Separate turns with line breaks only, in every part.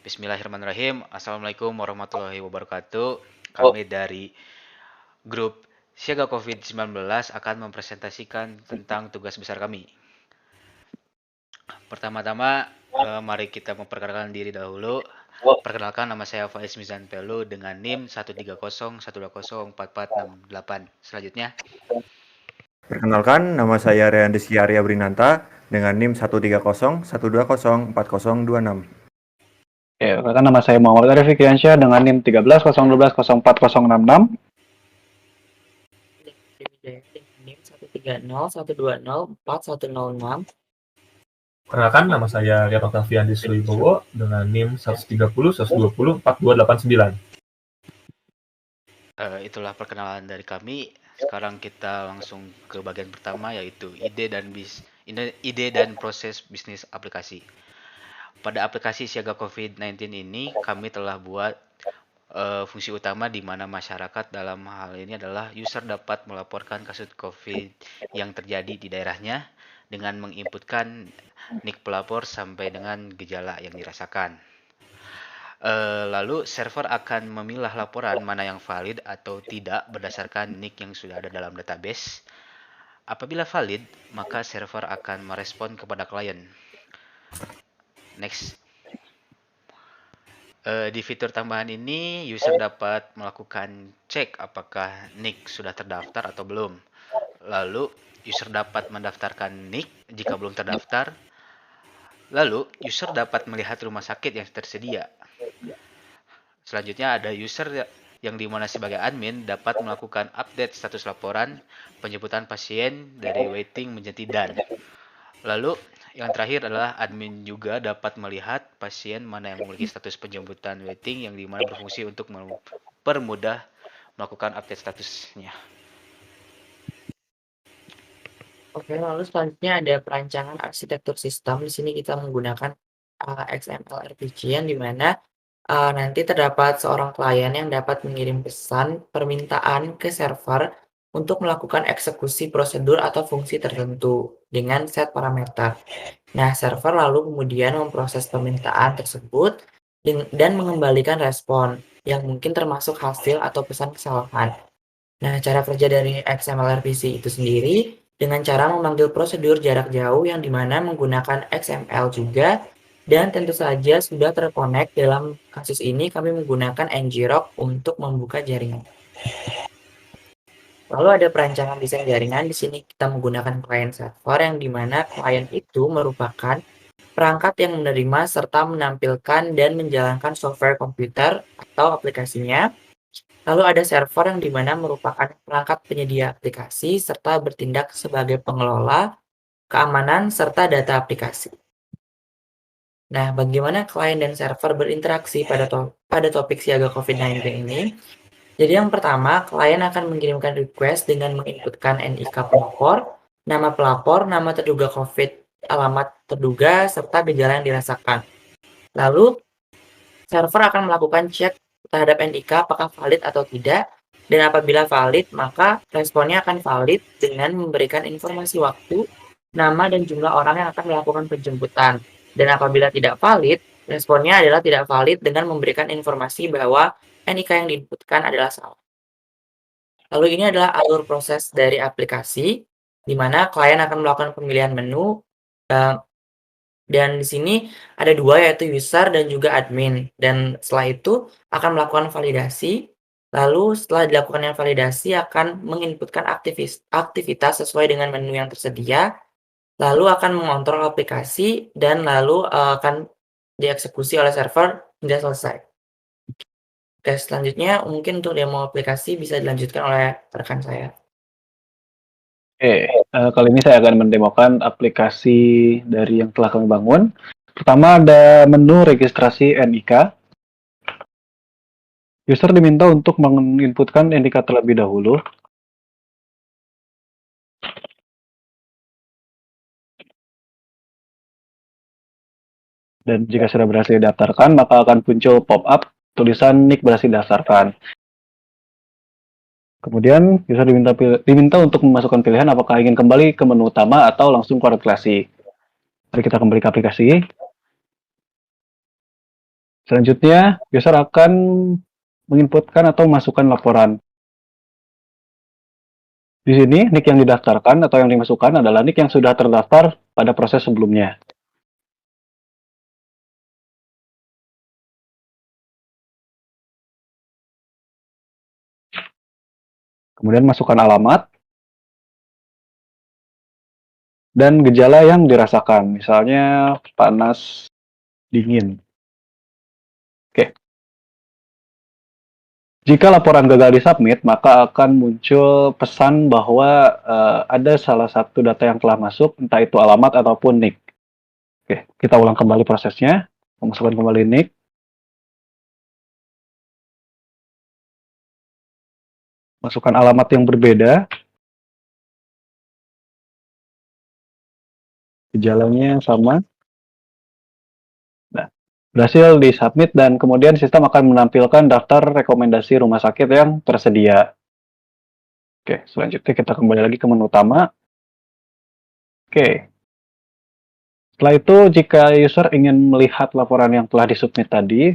Bismillahirrahmanirrahim. Assalamualaikum warahmatullahi wabarakatuh.
Oh,
Kami dari grup Siaga COVID-19 akan mempresentasikan tentang tugas besar kami. Pertama-tama, mari kita memperkenalkan diri dahulu.
oh,
Perkenalkan, nama saya Faiz Mizan Pelu dengan NIM 13012012468. Selanjutnya,
Perkenalkan, nama saya Rehan Arya Brinanta dengan NIM 1301201204026.
ya, perkenalkan nama saya Muhammad Arif Fikriansyah dengan NIM 13 012 04 066.
NIM 130 120 4106.
Perkenalkan, nama saya Rian Octavian Diswibowo dengan NIM 130 120 4289.
itulah perkenalan dari kami. Sekarang kita langsung ke bagian pertama, yaitu ide dan proses bisnis aplikasi. Pada aplikasi Siaga COVID-19 ini, kami telah buat fungsi utama di mana masyarakat dalam hal ini adalah user dapat melaporkan kasus COVID yang terjadi di daerahnya dengan menginputkan nik pelapor sampai dengan gejala yang dirasakan. Lalu server akan memilah laporan mana yang valid atau tidak berdasarkan nik yang sudah ada dalam database. Apabila valid, maka server akan merespon kepada klien. Next. Di fitur tambahan ini, user dapat melakukan cek apakah nik sudah terdaftar atau belum. Lalu, user dapat mendaftarkan nik jika belum terdaftar. Lalu, user dapat melihat rumah sakit yang tersedia. Selanjutnya, ada user yang dimana sebagai admin dapat melakukan update status laporan penjemputan pasien dari waiting menjadi done. Lalu, yang terakhir adalah admin juga dapat melihat pasien mana yang memiliki status penjemputan waiting yang dimana berfungsi untuk mempermudah melakukan update statusnya.
Oke, lalu selanjutnya ada perancangan arsitektur sistem. Di sini kita menggunakan XML RPG yang dimana nanti terdapat seorang klien yang dapat mengirim pesan permintaan ke server untuk melakukan eksekusi prosedur atau fungsi tertentu dengan set parameter. Nah, server lalu kemudian memproses permintaan tersebut dan mengembalikan respon yang mungkin termasuk hasil atau pesan kesalahan. Nah, cara kerja dari XML RPC itu sendiri dengan cara memanggil prosedur jarak jauh yang dimana menggunakan XML juga, dan tentu saja sudah terkonek. Dalam kasus ini kami menggunakan ngrok untuk membuka jaringan. Lalu ada perancangan desain jaringan. Di sini kita menggunakan client server yang dimana client itu merupakan perangkat yang menerima serta menampilkan dan menjalankan software komputer atau aplikasinya. Lalu ada server yang dimana merupakan perangkat penyedia aplikasi serta bertindak sebagai pengelola, keamanan, serta data aplikasi. Nah, bagaimana klien dan server berinteraksi pada topik siaga COVID-19 ini? Jadi yang pertama, klien akan mengirimkan request dengan menginputkan NIK pelapor, nama terduga COVID, alamat terduga, serta gejala yang dirasakan. Lalu, server akan melakukan cek terhadap NIK apakah valid atau tidak, dan apabila valid, maka responnya akan valid dengan memberikan informasi waktu, nama, dan jumlah orang yang akan melakukan penjemputan. Dan apabila tidak valid, responnya adalah tidak valid dengan memberikan informasi bahwa NIK yang diinputkan adalah salah. Lalu ini adalah alur proses dari aplikasi, di mana klien akan melakukan pemilihan menu, dan di sini ada dua, yaitu user dan juga admin. Dan setelah itu akan melakukan validasi. Lalu setelah dilakukannya validasi akan menginputkan aktivitas sesuai dengan menu yang tersedia. Lalu akan mengontrol aplikasi dan lalu akan dieksekusi oleh server hingga selesai. Oke, selanjutnya mungkin untuk demo aplikasi bisa dilanjutkan oleh rekan saya.
Oke, kali ini saya akan mendemokan aplikasi dari yang telah kami bangun. Pertama ada menu registrasi NIK. User diminta untuk menginputkan NIK terlebih dahulu. Dan jika sudah berhasil didaftarkan, maka akan muncul pop-up tulisan NIK berhasil didaftarkan. Kemudian, user diminta untuk memasukkan pilihan apakah ingin kembali ke menu utama atau langsung ke aplikasi. Mari kita kembali ke aplikasi. Selanjutnya, user akan menginputkan atau memasukkan laporan. Di sini, nick yang didaftarkan atau yang dimasukkan adalah nick yang sudah terdaftar pada proses sebelumnya. Kemudian masukkan alamat dan gejala yang dirasakan, misalnya panas, dingin. Oke. Jika laporan gagal disubmit, maka akan muncul pesan bahwa ada salah satu data yang telah masuk, entah itu alamat ataupun nick. Oke, kita ulang kembali prosesnya. Memasukkan kembali nick. Masukkan alamat yang berbeda. Gejalanya sama. Nah, berhasil disubmit dan kemudian sistem akan menampilkan daftar rekomendasi rumah sakit yang tersedia. Oke, selanjutnya kita kembali lagi ke menu utama. Oke. Setelah itu, jika user ingin melihat laporan yang telah disubmit tadi,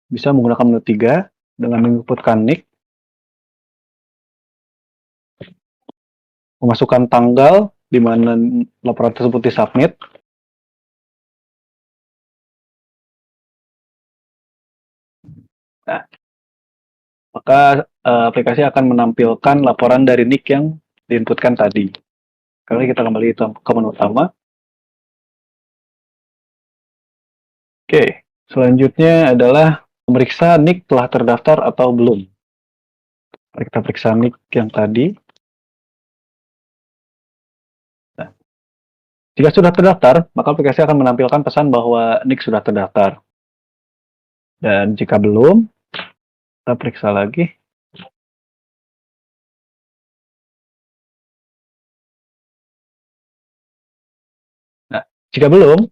bisa menggunakan menu 3 dengan menginputkan nick, memasukkan tanggal di mana laporan tersebut disubmit, nah, maka aplikasi akan menampilkan laporan dari nick yang diinputkan tadi. Kali kita kembali ke menu utama. Oke, selanjutnya adalah memeriksa nick telah terdaftar atau belum. Mari kita periksa nick yang tadi. Nah, jika sudah terdaftar, maka aplikasi akan menampilkan pesan bahwa nick sudah terdaftar. Dan jika belum, kita periksa lagi. Nah, jika belum,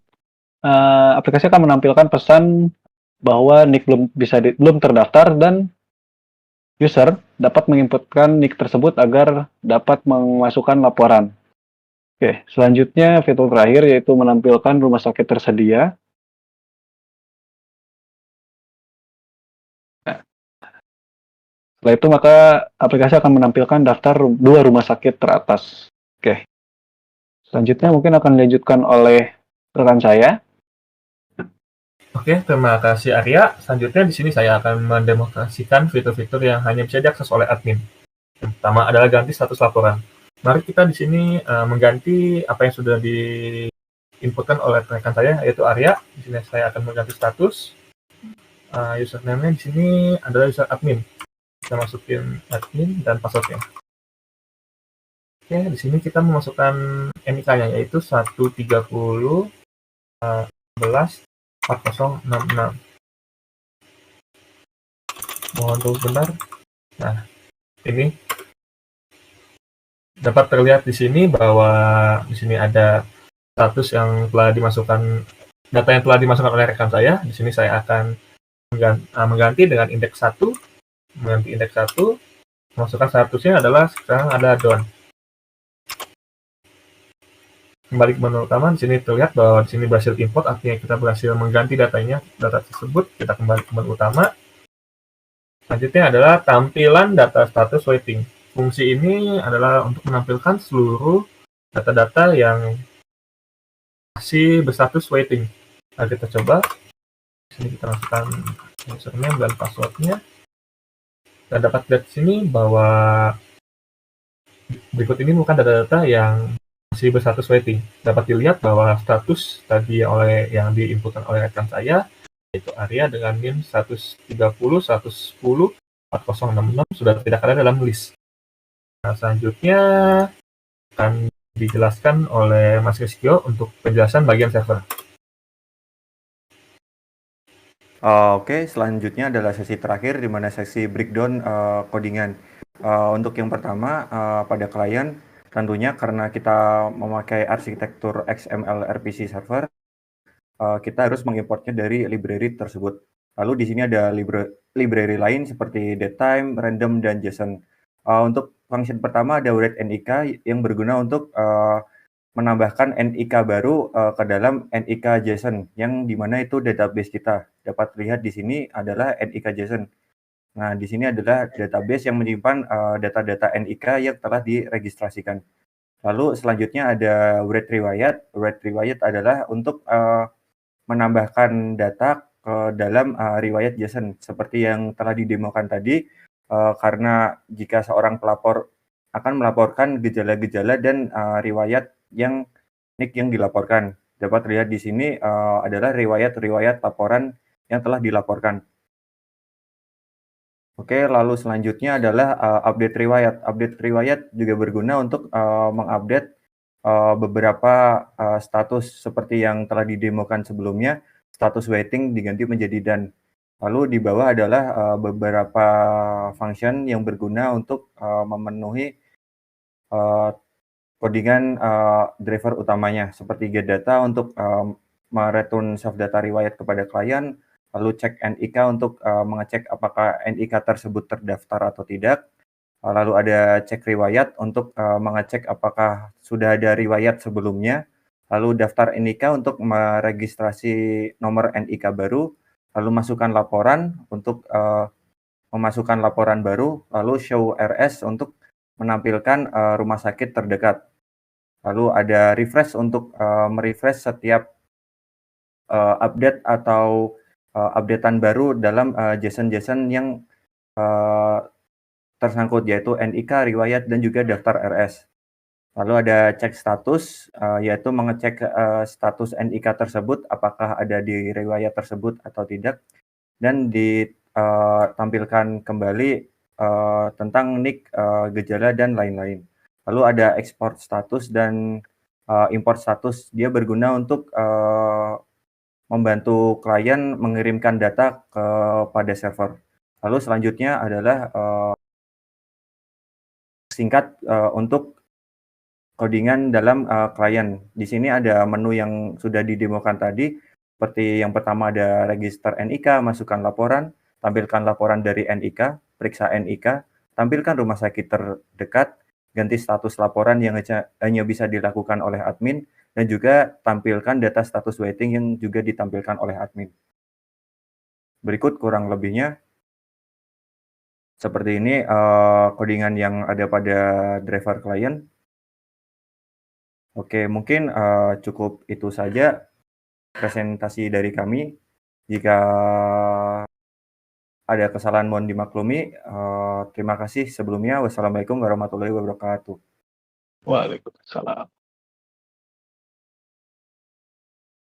aplikasi akan menampilkan pesan bahwa nick belum terdaftar dan user dapat menginputkan nick tersebut agar dapat memasukkan laporan. Oke, selanjutnya fitur terakhir yaitu menampilkan rumah sakit tersedia. Nah, setelah itu maka aplikasi akan menampilkan daftar 2 rumah sakit teratas. Oke, selanjutnya mungkin akan dilanjutkan oleh rekan saya.
Oke, terima kasih Arya. Selanjutnya di sini saya akan mendemonstrasikan fitur-fitur yang hanya bisa diakses oleh admin. Yang pertama adalah ganti status laporan. Mari kita di sini mengganti apa yang sudah diinputkan oleh rekan saya, yaitu Arya. Di sini saya akan mengganti status. Username-nya di sini adalah user admin. Kita masukin admin dan passwordnya. Oke, di sini kita memasukkan NIK-nya yaitu 130 11 4066. Mohon tunggu sebentar. Nah, ini dapat terlihat di sini bahwa di sini ada status yang telah dimasukkan, data yang telah dimasukkan oleh rekan saya. Di sini saya akan mengganti dengan indeks 1, mengganti indeks 1, masukkan statusnya adalah sekarang ada down. Kembali ke menu utama, di sini terlihat bahwa di sini berhasil import, artinya kita berhasil mengganti data tersebut. Kita kembali ke menu utama. Selanjutnya adalah tampilan data status waiting. Fungsi ini adalah untuk menampilkan seluruh data-data yang masih berstatus waiting. Nah, kita coba. Di sini kita masukkan username dan passwordnya. Dan dapat lihat di sini bahwa berikut ini bukan data-data yang masih berstatus waiting. Dapat dilihat bahwa status tadi yang diinputkan oleh rekan saya, yaitu Arya dengan NIM 130 110 4066 sudah tidak ada dalam list. Nah, selanjutnya akan dijelaskan oleh Mas Rizkyo untuk penjelasan bagian server.
Oke, selanjutnya adalah sesi terakhir di mana sesi breakdown codingan. Untuk yang pertama pada klien, tentunya karena kita memakai arsitektur XML RPC server, kita harus mengimportnya dari library tersebut. Lalu di sini ada library lain seperti datetime, random, dan JSON. Untuk function pertama ada write NIK yang berguna untuk menambahkan NIK baru ke dalam NIK JSON yang dimana itu database kita. Dapat lihat di sini adalah NIK JSON. Nah, di sini adalah database yang menyimpan data-data NIK yang telah diregistrasikan. Lalu selanjutnya ada write riwayat. Write riwayat adalah untuk menambahkan data ke dalam riwayat JSON seperti yang telah didemokan tadi, karena jika seorang pelapor akan melaporkan gejala-gejala dan riwayat yang NIK yang dilaporkan. Dapat lihat di sini adalah riwayat-riwayat laporan yang telah dilaporkan. Oke, lalu selanjutnya adalah update riwayat. Update riwayat juga berguna untuk mengupdate beberapa status seperti yang telah didemokan sebelumnya. Status waiting diganti menjadi done. Lalu di bawah adalah beberapa function yang berguna untuk memenuhi codingan driver utamanya, seperti get data untuk mereturn self data riwayat kepada klien, lalu cek NIK untuk mengecek apakah NIK tersebut terdaftar atau tidak. Lalu ada cek riwayat untuk mengecek apakah sudah ada riwayat sebelumnya. Lalu daftar NIK untuk meregistrasi nomor NIK baru. Lalu masukkan laporan untuk memasukkan laporan baru. Lalu show RS untuk menampilkan rumah sakit terdekat. Lalu ada refresh untuk merefresh setiap update atau updatean baru dalam JSON-JSON yang tersangkut, yaitu NIK, riwayat, dan juga daftar RS. Lalu ada cek status, yaitu mengecek status NIK tersebut, apakah ada di riwayat tersebut atau tidak, dan ditampilkan kembali tentang NIK, gejala, dan lain-lain. Lalu ada export status dan import status. Dia berguna untuk membantu klien mengirimkan data kepada server. Lalu selanjutnya adalah singkat untuk codingan dalam klien. Di sini ada menu yang sudah didemokan tadi, seperti yang pertama ada register NIK, masukkan laporan, tampilkan laporan dari NIK, periksa NIK, tampilkan rumah sakit terdekat, ganti status laporan yang hanya bisa dilakukan oleh admin, dan juga tampilkan data status waiting yang juga ditampilkan oleh admin. Berikut kurang lebihnya. Seperti ini codingan yang ada pada driver klien. Oke, mungkin cukup itu saja presentasi dari kami. Jika ada kesalahan mohon dimaklumi. Terima kasih sebelumnya. Wassalamualaikum warahmatullahi wabarakatuh.
Waalaikumsalam.